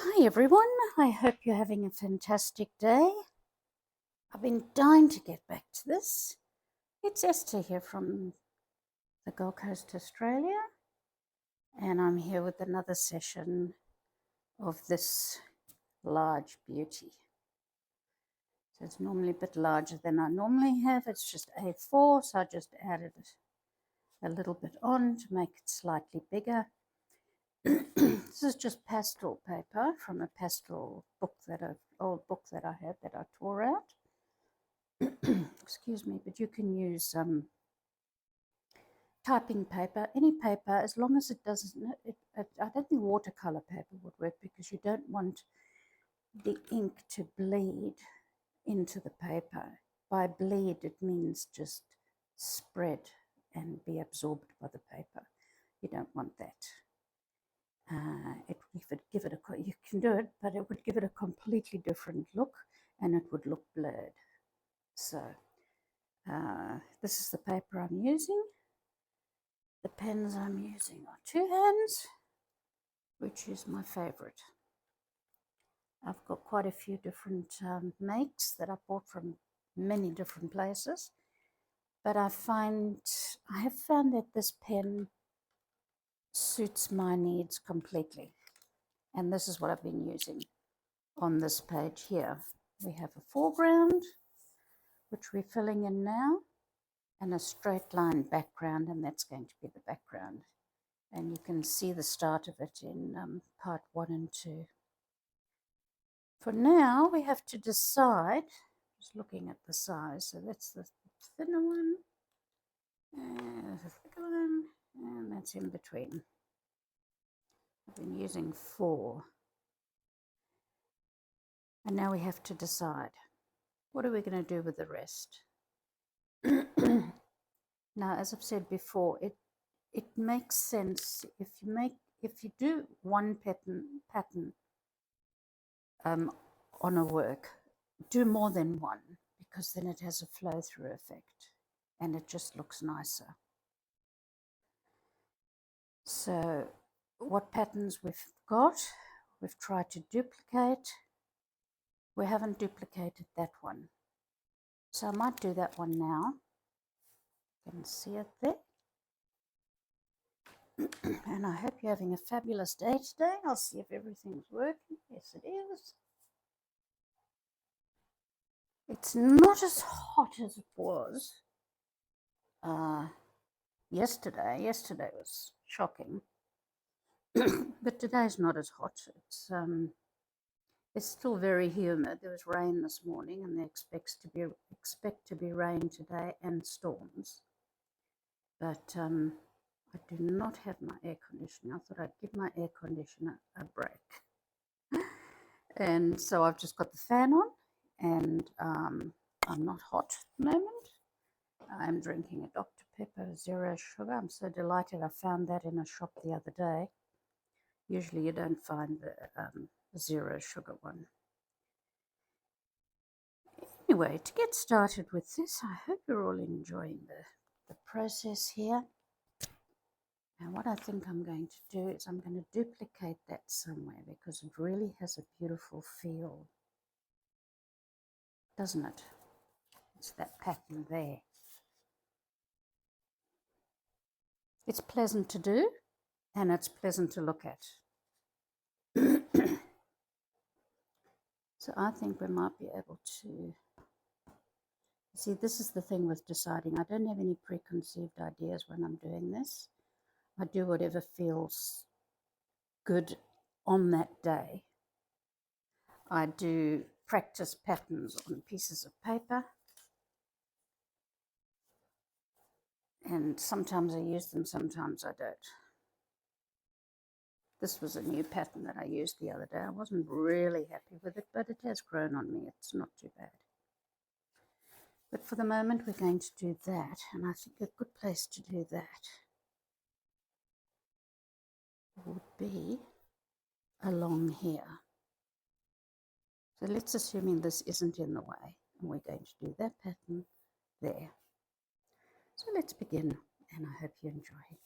Hi everyone, I hope you're having a fantastic day. I've been dying to get back to this. It's Esther here from the Gold Coast, Australia, and I'm here with another session of this large beauty. So it's normally a bit larger than I normally have. It's just A4, so I just added a little bit on to make it slightly bigger. This is just pastel paper from a pastel book old book that I had that I tore out. Excuse me, but you can use typing paper, any paper, as long as it doesn't, I don't think watercolor paper would work because you don't want the ink to bleed into the paper. By bleed, it means just spread and be absorbed by the paper. You don't want that. You can do it, but it would give it a completely different look and it would look blurred. So this is the paper I'm using. The pens I'm using are 2 hands, which is my favorite. I've got quite a few different makes that I bought from many different places, but I have found that this pen suits my needs completely, and this is what I've been using on this page here. We have a foreground, which we're filling in now, and a straight line background, and that's going to be the background. And you can see the start of it in part 1 and 2. For now, we have to decide, just looking at the size, so that's the thinner one, and the thicker one, and that's in between. I've been using 4. And now we have to decide, what are we going to do with the rest? Now, as I've said before, it makes sense if you do one pattern on a work, do more than one, because then it has a flow-through effect and it just looks nicer. So what patterns we've got, we've tried to duplicate. We haven't duplicated that one, so I might do that one now. You can see it there. And I hope you're having a fabulous day today. I'll see if everything's working. Yes, it is. It's not as hot as it was yesterday. Yesterday was shocking. But today's not as hot. It's still very humid. There was rain this morning, and they expect to be rain today and storms. But I do not have my air conditioner. I thought I'd give my air conditioner a break. And so I've just got the fan on, and I'm not hot at the moment. I'm drinking a Dr. Pepper Zero Sugar. I'm so delighted I found that in a shop the other day. Usually you don't find the zero sugar one. Anyway, to get started with this, I hope you're all enjoying the process here. And what I think I'm going to do is I'm going to duplicate that somewhere because it really has a beautiful feel, doesn't it? It's that pattern there. It's pleasant to do and it's pleasant to look at. So I think we might be able to, see, this is the thing with deciding. I don't have any preconceived ideas when I'm doing this. I do whatever feels good on that day. I do practice patterns on pieces of paper, and sometimes I use them, sometimes I don't. This was a new pattern that I used the other day. I wasn't really happy with it, but it has grown on me. It's not too bad. But for the moment, we're going to do that, and I think a good place to do that would be along here. So let's assuming this isn't in the way, and we're going to do that pattern there. So let's begin, and I hope you enjoy.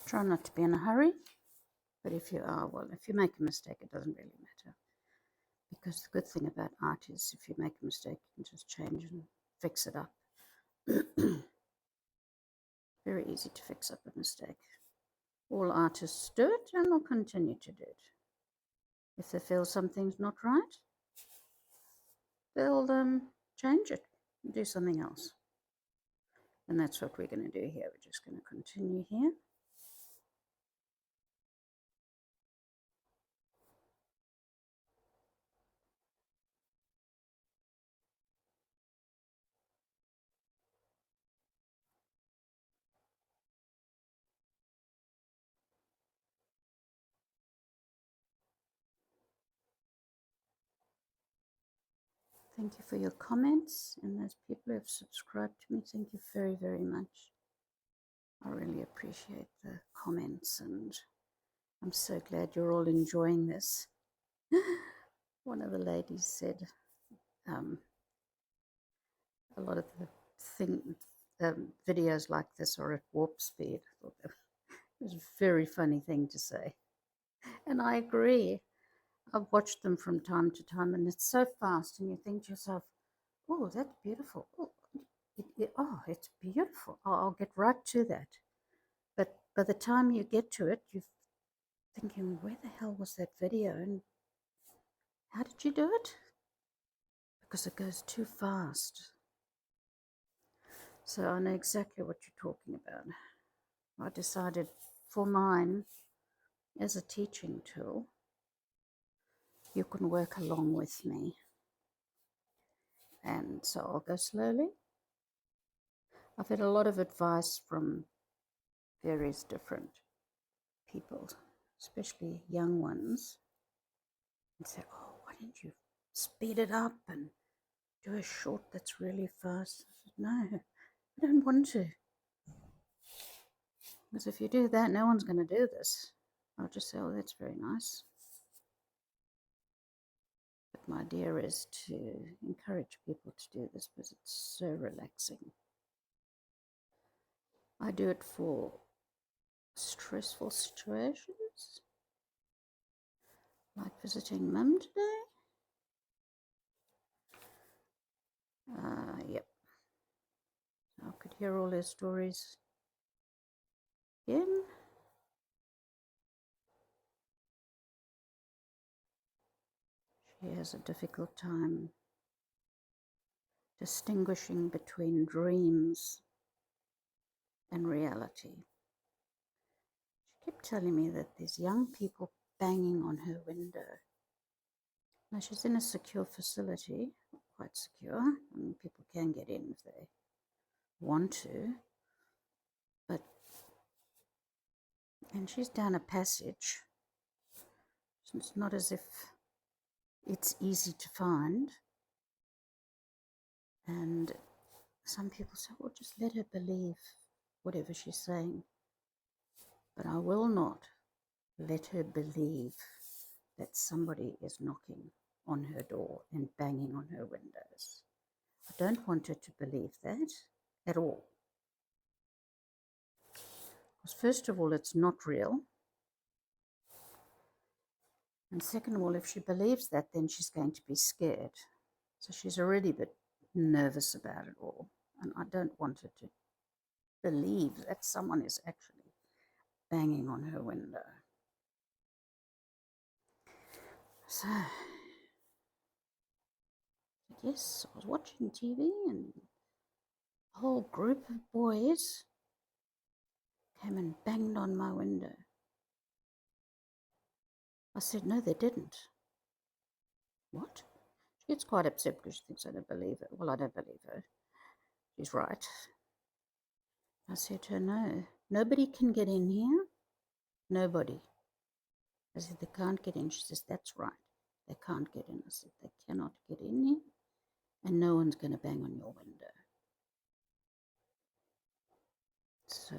Try not to be in a hurry, but if you are, well, if you make a mistake, it doesn't really matter. Because the good thing about art is if you make a mistake, you can just change and fix it up. Very easy to fix up a mistake. All artists do it and will continue to do it. If they feel something's not right, they'll change it and do something else. And that's what we're going to do here. We're just going to continue here. Thank you for your comments, and those people who have subscribed to me, thank you very, very much. I really appreciate the comments, and I'm so glad you're all enjoying this. One of the ladies said a lot of the videos like this are at warp speed. I thought that was a very funny thing to say, and I agree. I've watched them from time to time, and it's so fast, and you think to yourself, oh, that's beautiful. Oh, it's beautiful. I'll get right to that. But by the time you get to it, you're thinking, where the hell was that video? And how did you do it? Because it goes too fast. So I know exactly what you're talking about. I decided for mine, as a teaching tool, you can work along with me. And so I'll go slowly. I've had a lot of advice from various different people, especially young ones, and say, oh, why don't you speed it up and do a short that's really fast? I said, no, I don't want to. Because if you do that, no one's going to do this. I'll just say, oh, that's very nice. But my idea is to encourage people to do this because it's so relaxing. I do it for stressful situations, like visiting Mum today. Yep. I could hear all her stories again. She has a difficult time distinguishing between dreams and reality. She kept telling me that there's young people banging on her window. Now, she's in a secure facility, quite secure. I mean, people can get in if they want to. And she's down a passage. It's not as if it's easy to find. And some people say, well, just let her believe whatever she's saying. But I will not let her believe that somebody is knocking on her door and banging on her windows. I don't want her to believe that at all. Because first of all, it's not real. And second of all, if she believes that, then she's going to be scared. So she's already a bit nervous about it all. And I don't want her to believe that someone is actually banging on her window. So, yes, I was watching TV and a whole group of boys came and banged on my window. I said, no, they didn't. What? She gets quite upset because she thinks I don't believe her. Well, I don't believe her. She's right. I said to her, no, nobody can get in here. Nobody. I said, they can't get in. She says, that's right. They can't get in. I said, they cannot get in here, and no one's going to bang on your window. So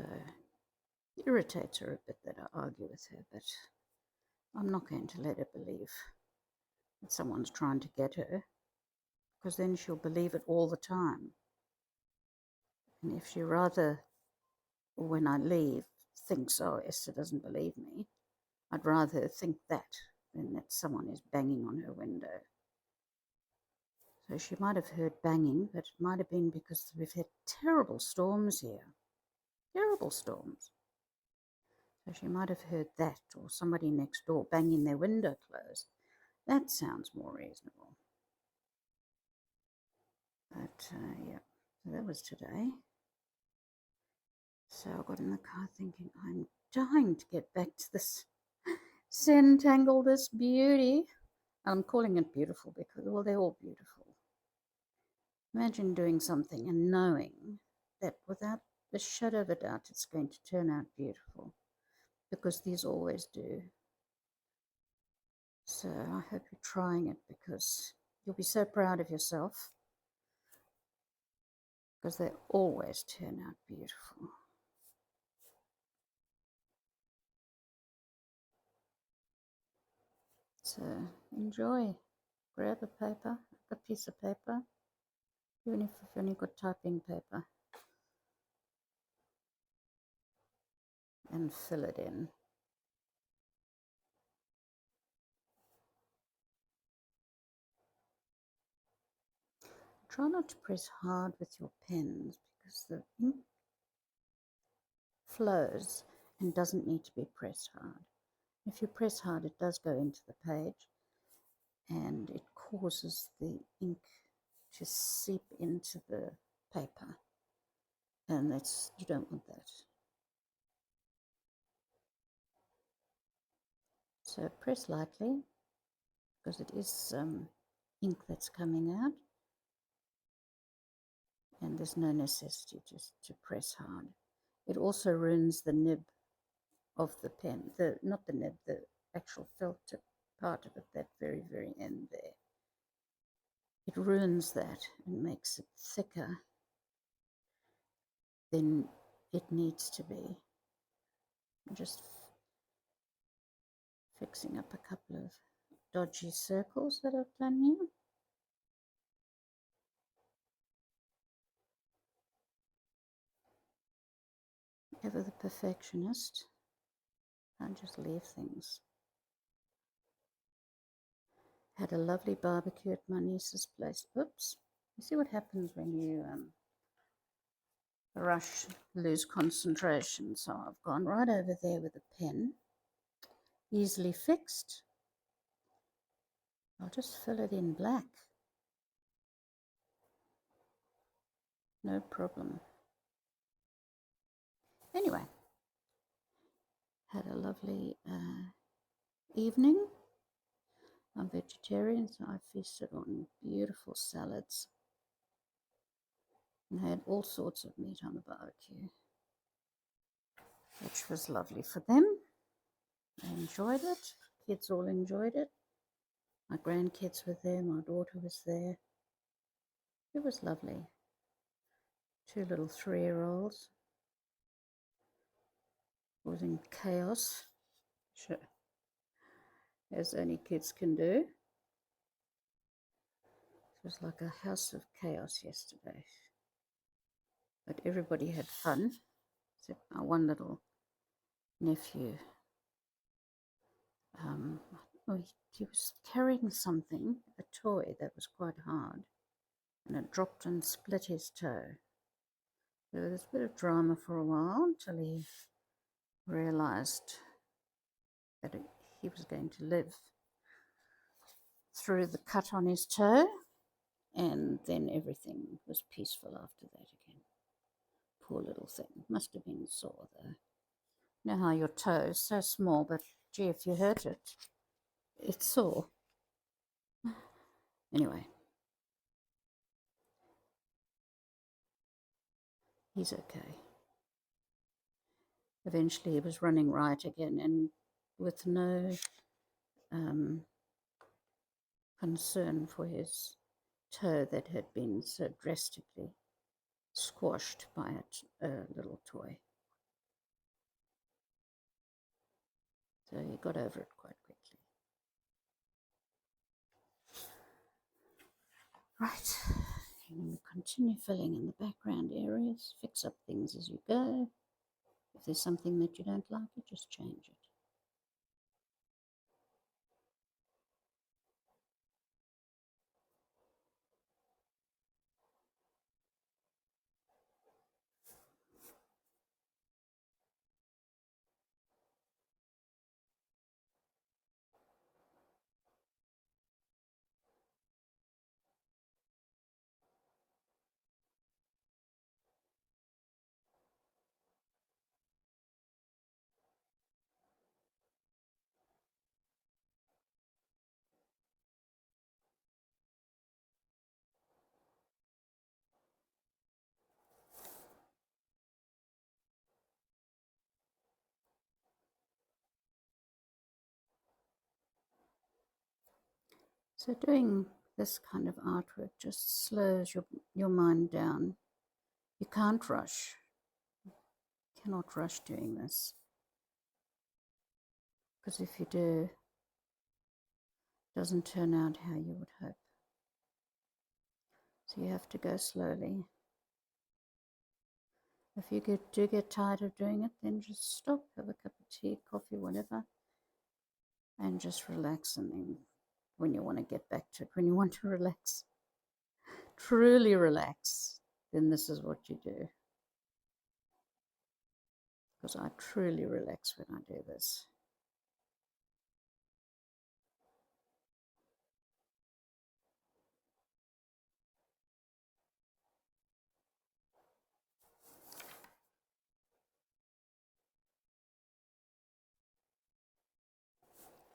it irritates her a bit that I argue with her, but I'm not going to let her believe that someone's trying to get her, because then she'll believe it all the time. And if she rather, when I leave, thinks, oh, Esther doesn't believe me. I'd rather think that than that someone is banging on her window. So she might have heard banging, but it might have been because we've had terrible storms here. Terrible storms. So she might have heard that, or somebody next door banging their window closed. That sounds more reasonable. But yeah, so that was today. So I got in the car thinking, I'm dying to get back to this Zentangle, this beauty. I'm calling it beautiful because, well, they're all beautiful. Imagine doing something and knowing that without the shadow of a doubt it's going to turn out beautiful, because these always do. So I hope you're trying it, because you'll be so proud of yourself, because they always turn out beautiful. So enjoy. Grab a paper, a piece of paper, even if you've only got typing paper, and fill it in. Try not to press hard with your pens, because the ink flows and doesn't need to be pressed hard. If you press hard, it does go into the page and it causes the ink to seep into the paper, and you don't want that. So press lightly, because it is ink that's coming out, and there's no necessity just to press hard. It also ruins the nib of the pen, not the nib, the actual felt tip part of it, that very, very end there. It ruins that and makes it thicker than it needs to be. I'm just fixing up a couple of dodgy circles that I've done here. Ever the perfectionist, I just leave things. Had a lovely barbecue at my niece's place. Oops. You see what happens when you rush, lose concentration. So I've gone right over there with a pen, easily fixed. I'll just fill it in black. No problem. Anyway, had a lovely evening. I'm vegetarian, so I feasted on beautiful salads and had all sorts of meat on the barbecue, which was lovely for them. They enjoyed it. Kids all enjoyed it. My grandkids were there. My daughter was there. It was lovely. 2 little 3-year-olds. It was in chaos, sure, as only kids can do. It was like a house of chaos yesterday. But everybody had fun, except my one little nephew. He was carrying something, a toy that was quite hard, and it dropped and split his toe. So there was a bit of drama for a while until he realized that he was going to live through the cut on his toe, and then everything was peaceful after that again. Poor little thing. Must have been sore though. You know how your toe is so small, but gee, if you hurt it, it's sore. Anyway, he's okay. Eventually he was running right again, and with no concern for his toe that had been so drastically squashed by a little toy. So he got over it quite quickly. Right, and we continue filling in the background areas, fix up things as you go. If there's something that you don't like, you just change it. So doing this kind of artwork just slows your mind down. You can't rush. You cannot rush doing this. Because if you do, it doesn't turn out how you would hope. So you have to go slowly. If you do get tired of doing it, then just stop, have a cup of tea, coffee, whatever, and just relax. And then when you want to get back to it, when you want to relax, truly relax, then this is what you do. Because I truly relax when I do this.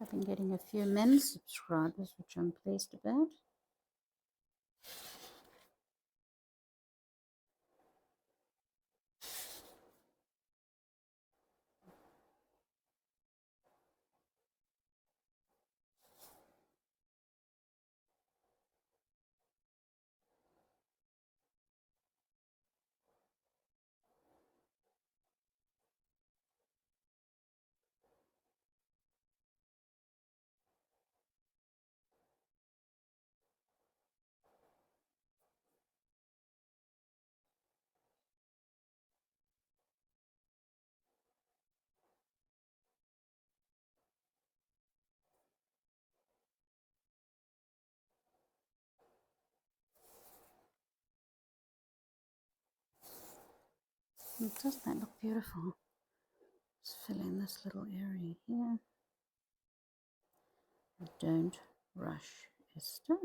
I've been getting a few men subscribers, which I'm pleased about. And doesn't that look beautiful? Just fill in this little area here. Don't rush, Esther.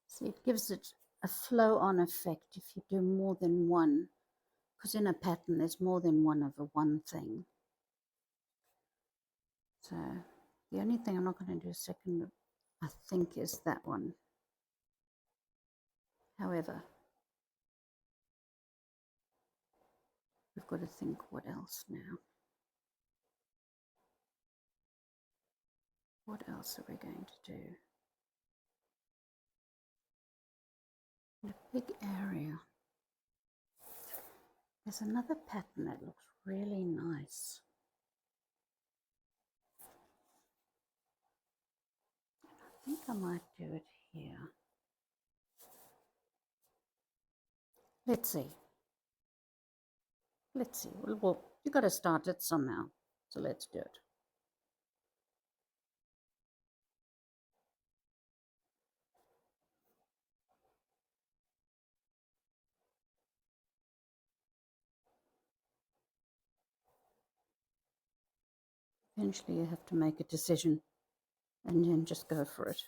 See, it gives it a flow-on effect if you do more than one, because in a pattern there's more than one of a one thing. So the only thing I'm not going to do second, I think, is that one. However, we've got to think what else now. What else are we going to do? In a big area. There's another pattern that looks really nice. I think I might do it here. Let's see. Let's see. Well, you got to start it somehow. So let's do it. Eventually you have to make a decision and then just go for it.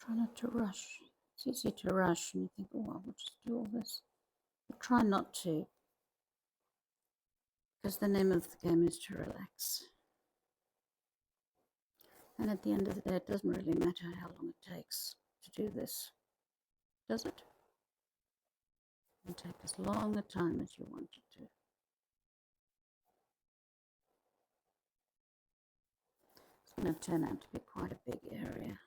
Try not to rush. It's easy to rush and you think, oh, I will just do all this. But try not to, because the name of the game is to relax. And at the end of the day, it doesn't really matter how long it takes to do this, does it? You can take as long a time as you want it to. It's going to turn out to be quite a big area.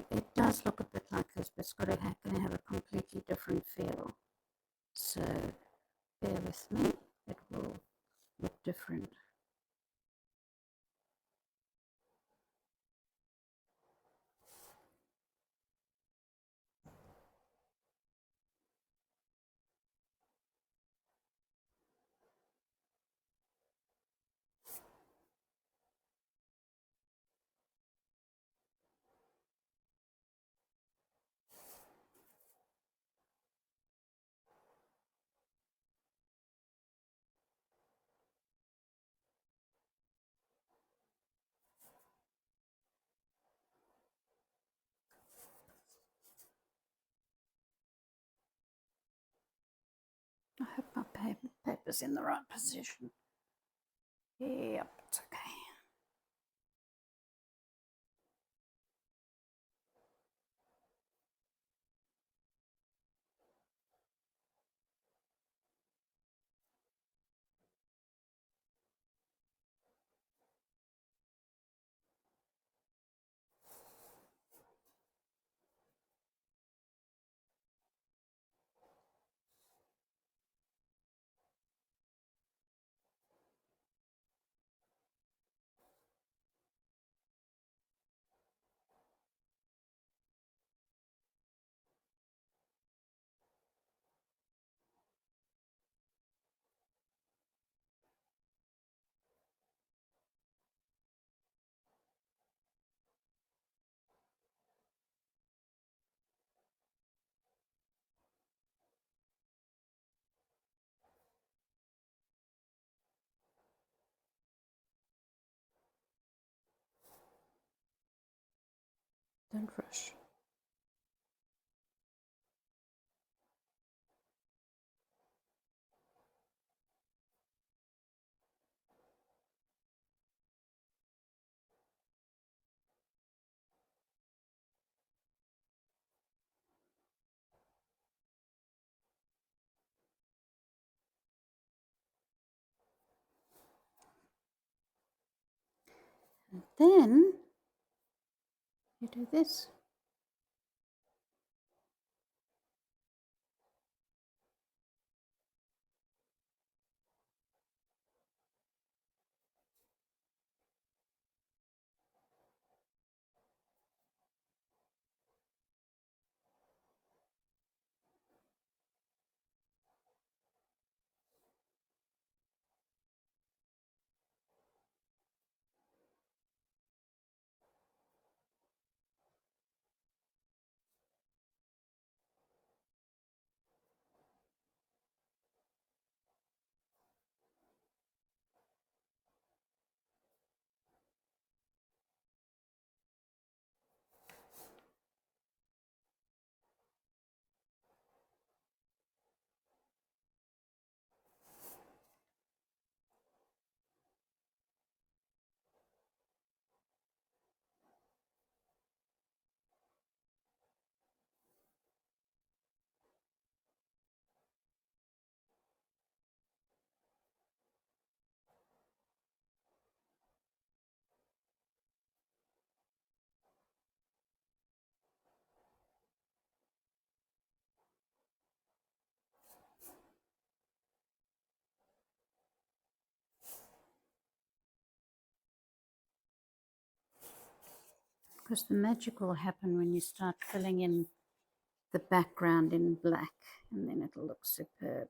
It does look a bit like this, but it's going to have a completely different feel. So bear with me, it will look different. I hope my paper's in the right position. Yep, it's okay. Don't rush. And then you do this. because the magic will happen when you start filling in the background in black, and then it'll look superb.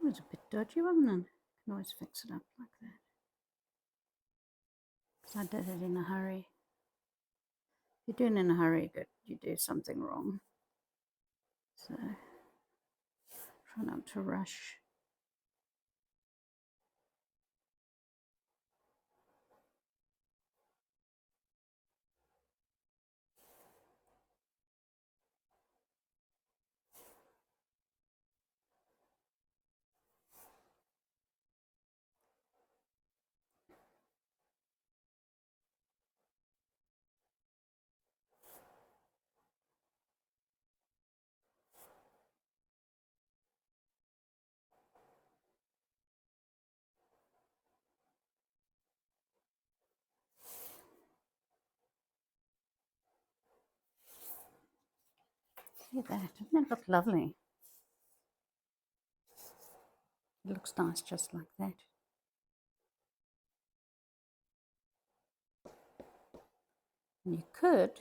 It was a bit dodgy, wasn't it? Can always fix it up like that. Because I did it in a hurry. If you're doing it in a hurry, you do something wrong. So try not to rush. See that? Doesn't it look lovely? It looks nice just like that. And you could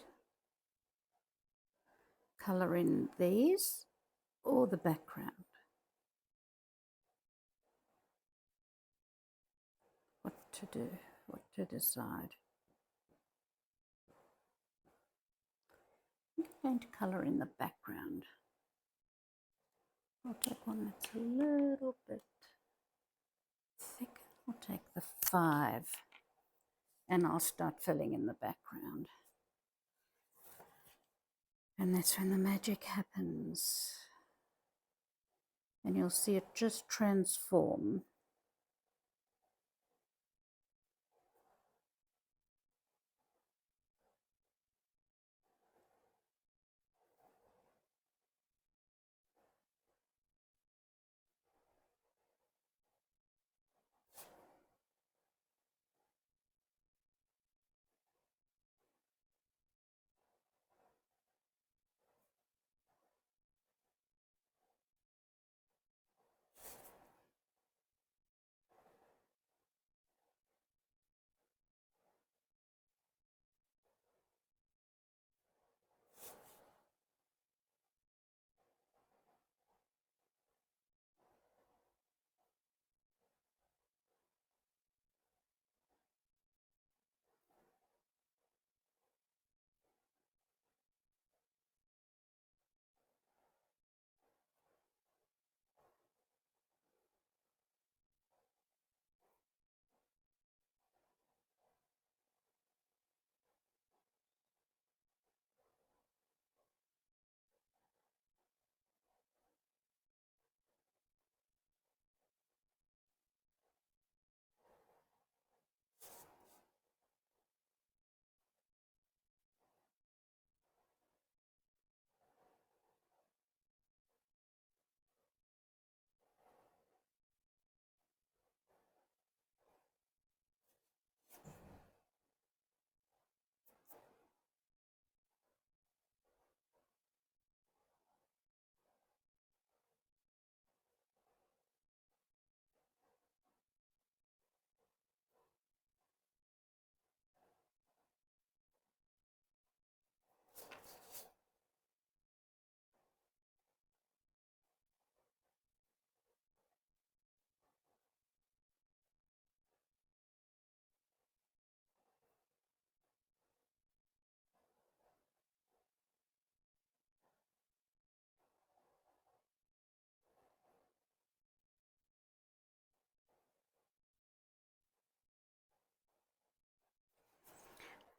colour in these or the background. What to do, what to decide. I'm going to colour in the background. I'll take one that's a little bit thick. I'll take the 5 and I'll start filling in the background. And that's when the magic happens. And you'll see it just transform.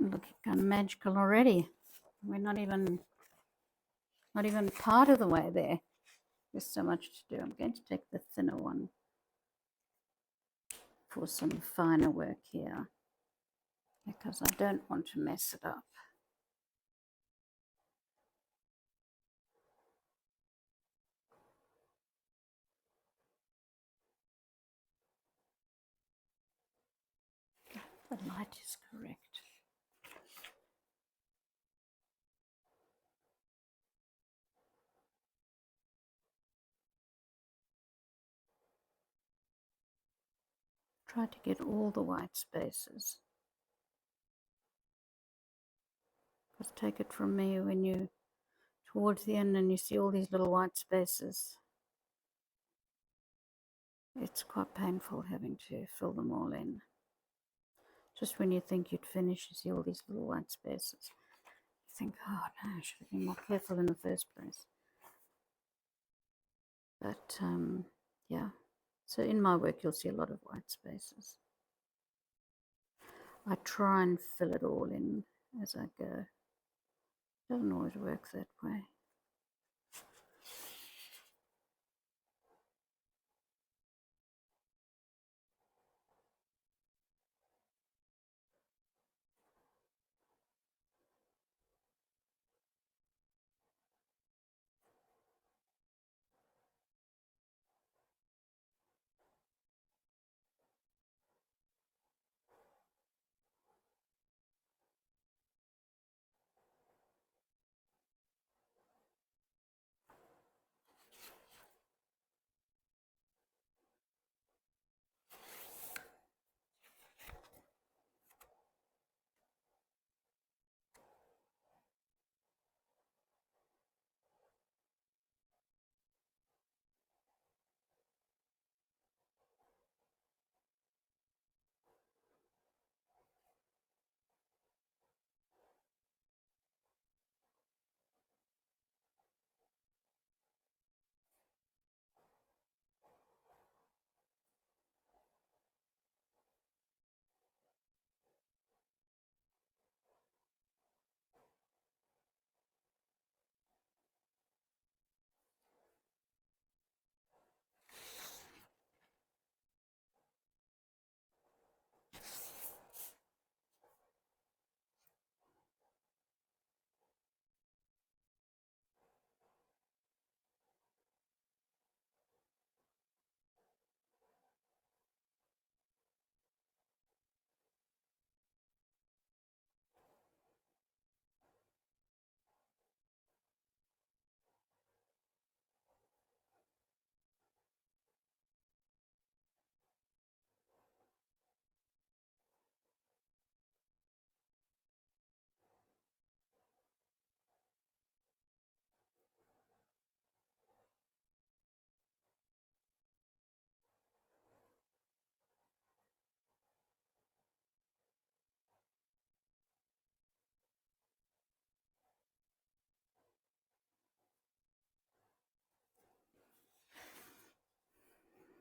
Looking kind of magical already. We're not even part of the way there. There's so much to do. I'm going to take the thinner one for some finer work here because I don't want to mess it up. The light is correct. Try to get all the white spaces. Just take it from me, when you towards the end and you see all these little white spaces, it's quite painful having to fill them all in. Just when you think you'd finish, you see all these little white spaces. You think, oh no, I should have been more careful in the first place. But yeah, so in my work you'll see a lot of white spaces. I try and fill it all in as I go. It doesn't always work that way.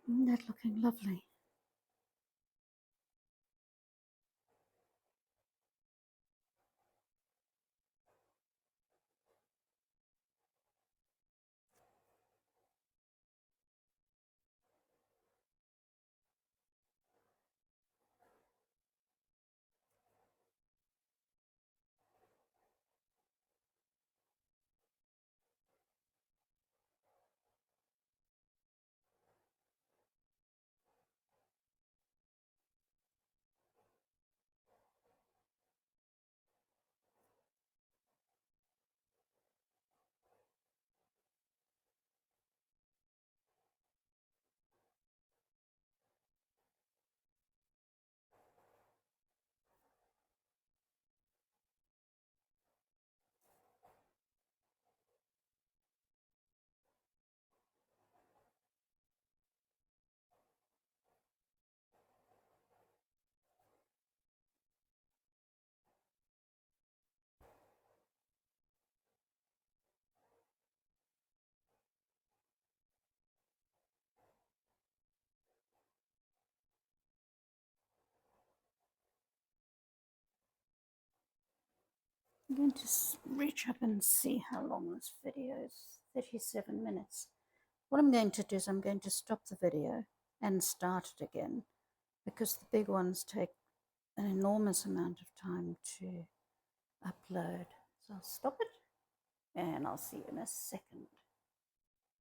Isn't that looking lovely? I'm going to reach up and see how long this video is. 37 minutes. What I'm going to do is I'm going to stop the video and start it again, because the big ones take an enormous amount of time to upload. So I'll stop it and I'll see you in a second.